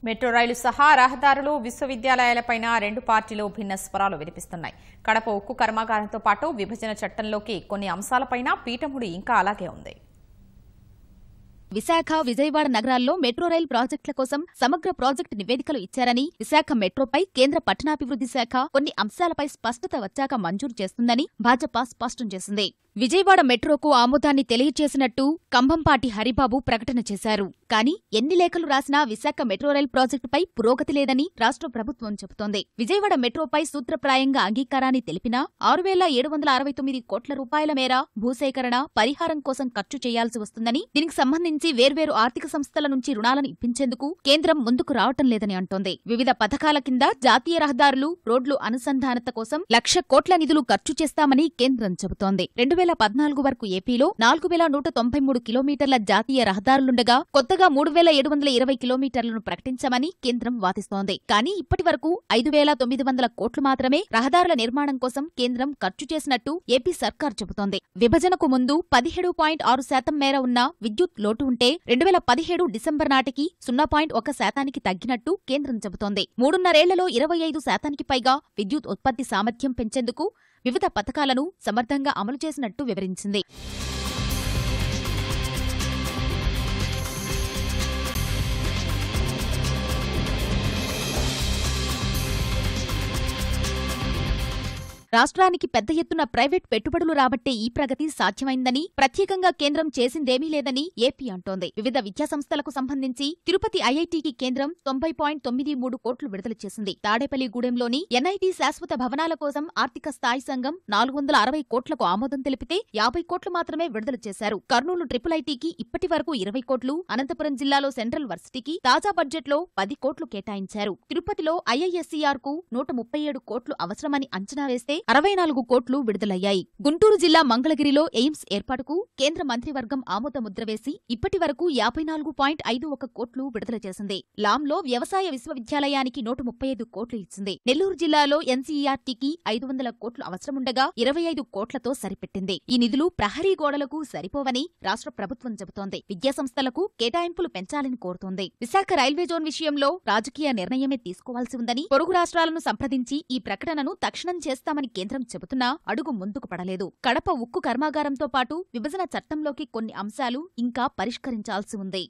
Metro రైలు సహా రహదారులు విశ్వవిద్యాలయాలపైన రెండు పార్టీలు భిన్న స్వరాలు వినిపిస్తున్నాయి. కడప ఉక్కు కర్మాగారంతో పాటు విభజన చట్టంలోకి కొన్ని అంశాలపైన పీఠముడి ఇంకా అలాగే ఉంది. విశాఖ, విజయవాడ నగరాల్లో మెట్రో రైల్ ప్రాజెక్టుల కోసం సమగ్ర ప్రాజెక్టు నివేదికలు ఇచ్చారని, విశాఖ మెట్రోపై కేంద్ర పట్టణాభివృద్ధి శాఖ కొన్ని అంశాలపై స్పష్టత వచ్చాక మంజూరు చేస్తుందని భాజపా స్పష్టం చేసింది. విజయవాడ మెట్రోకు ఆమోదాన్ని తెలియచేసినట్టు కంభంపాటి హరిబాబు ప్రకటన చేశారు. కానీ ఎన్ని లేఖలు రాసినా విశాఖ మెట్రో రైల్ ప్రాజెక్టుపై పురోగతి లేదని రాష్ట్ర ప్రభుత్వం చెబుతోంది. విజయవాడ మెట్రోపై సూత్రప్రాయంగా అంగీకారాన్ని తెలిపినా 6,769 కోట్ల రూపాయల మేర భూసేకరణ, పరిహారం కోసం ఖర్చు చేయాల్సి వస్తుందని, దీనికి సంబంధించి వేర్వేరు ఆర్థిక సంస్థల నుంచి రుణాలను ఇప్పించేందుకు కేంద్రం ముందుకు రావటం లేదని అంటోంది. వివిధ పథకాల కింద జాతీయ రహదారులు, రోడ్లు అనుసంధానత కోసం 1,00,000 కోట్ల నిధులు ఖర్చు చేస్తామని కేంద్రం చెబుతోంది. 2014 వరకు ఏపీలో 4,193 కిలోమీటర్ల జాతీయ రహదారులుండగా కొత్తగా 3,720 కిలోమీటర్లను ప్రకటించామని కేంద్రం వాదిస్తోంది. కానీ ఇప్పటి వరకు 5,900 కోట్లు మాత్రమే రహదారుల నిర్మాణం కోసం కేంద్రం ఖర్చు చేసినట్టు ఏపీ సర్కార్ చెబుతోంది. విభజనకు ముందు 17.6% మేర ఉన్న విద్యుత్ లోటు ఉంటే 2017 డిసెంబర్ నాటికి 0.1% తగ్గినట్టు కేంద్రం చెబుతోంది. 3.5 ఏళ్లలో 25% పైగా విద్యుత్ ఉత్పత్తి సామర్థ్యం పెంచేందుకు వివిధ పథకాలను సమర్థంగా అమలు చేసినట్టు వివరించింది. రాష్ట్రానికి పెద్ద ఎత్తున ప్రైవేట్ పెట్టుబడులు రాబట్టే ఈ ప్రగతి సాధ్యమైందని, ప్రత్యేకంగా కేంద్రం చేసిందేమీ లేదని ఏపీ అంటోంది. వివిధ విద్యాసంస్థలకు సంబంధించి తిరుపతి ఐఐటీకి కేంద్రం 90.93 కోట్లు విడుదల చేసింది. తాడేపల్లిగూడెంలోని ఎన్ఐటీ శాశ్వత భవనాల కోసం ఆర్థిక స్థాయి సంఘం 460 కోట్లకు ఆమోదం తెలిపితే 50 కోట్లు మాత్రమే విడుదల చేశారు. కర్నూలు ట్రిపుల్ ఐటీకి ఇప్పటి వరకు 20 కోట్లు, అనంతపురం జిల్లాలో సెంట్రల్ వర్సిటీకి తాజా బడ్జెట్లో 10 కోట్లు కేటాయించారు. తిరుపతిలో ఐఐఎస్సీఆర్ కు 137 కోట్లు అవసరమని అంచనా వేస్తే 64 కోట్లు విడుదలయ్యాయి. గుంటూరు జిల్లా మంగళగిరిలో ఎయిమ్స్ ఏర్పాటుకు కేంద్ర మంత్రివర్గం ఆమోదముద్ర వేసి ఇప్పటి వరకు 54.51 కోట్లు విడుదల చేసింది. లాంలో వ్యవసాయ విశ్వవిద్యాలయానికి 135 కోట్లు ఇచ్చింది. నెల్లూరు జిల్లాలో ఎన్సీఈఆర్టీకి 500 కోట్లు అవసరముండగా 25 కోట్లతో సరిపెట్టింది. ఈ నిధులు ప్రహరీ గోడలకు సరిపోవని రాష్ట్ర ప్రభుత్వం చెబుతోంది. విద్యాసంస్థలకు కేటాయింపులు పెంచాలని కోరుతోంది. విశాఖ రైల్వే జోన్ విషయంలో రాజకీయ నిర్ణయమే తీసుకోవాల్సి ఉందని, పొరుగు రాష్ట్రాలను సంప్రదించి ఈ ప్రకటనను తక్షణం చేస్తామని కేంద్రం చెబుతున్నా అడుగు ముందుకు పడలేదు. కడప ఉక్కు కర్మాగారంతో పాటు విభజన చట్టంలోకి కొన్ని అంశాలు ఇంకా పరిష్కరించాల్సి ఉంది.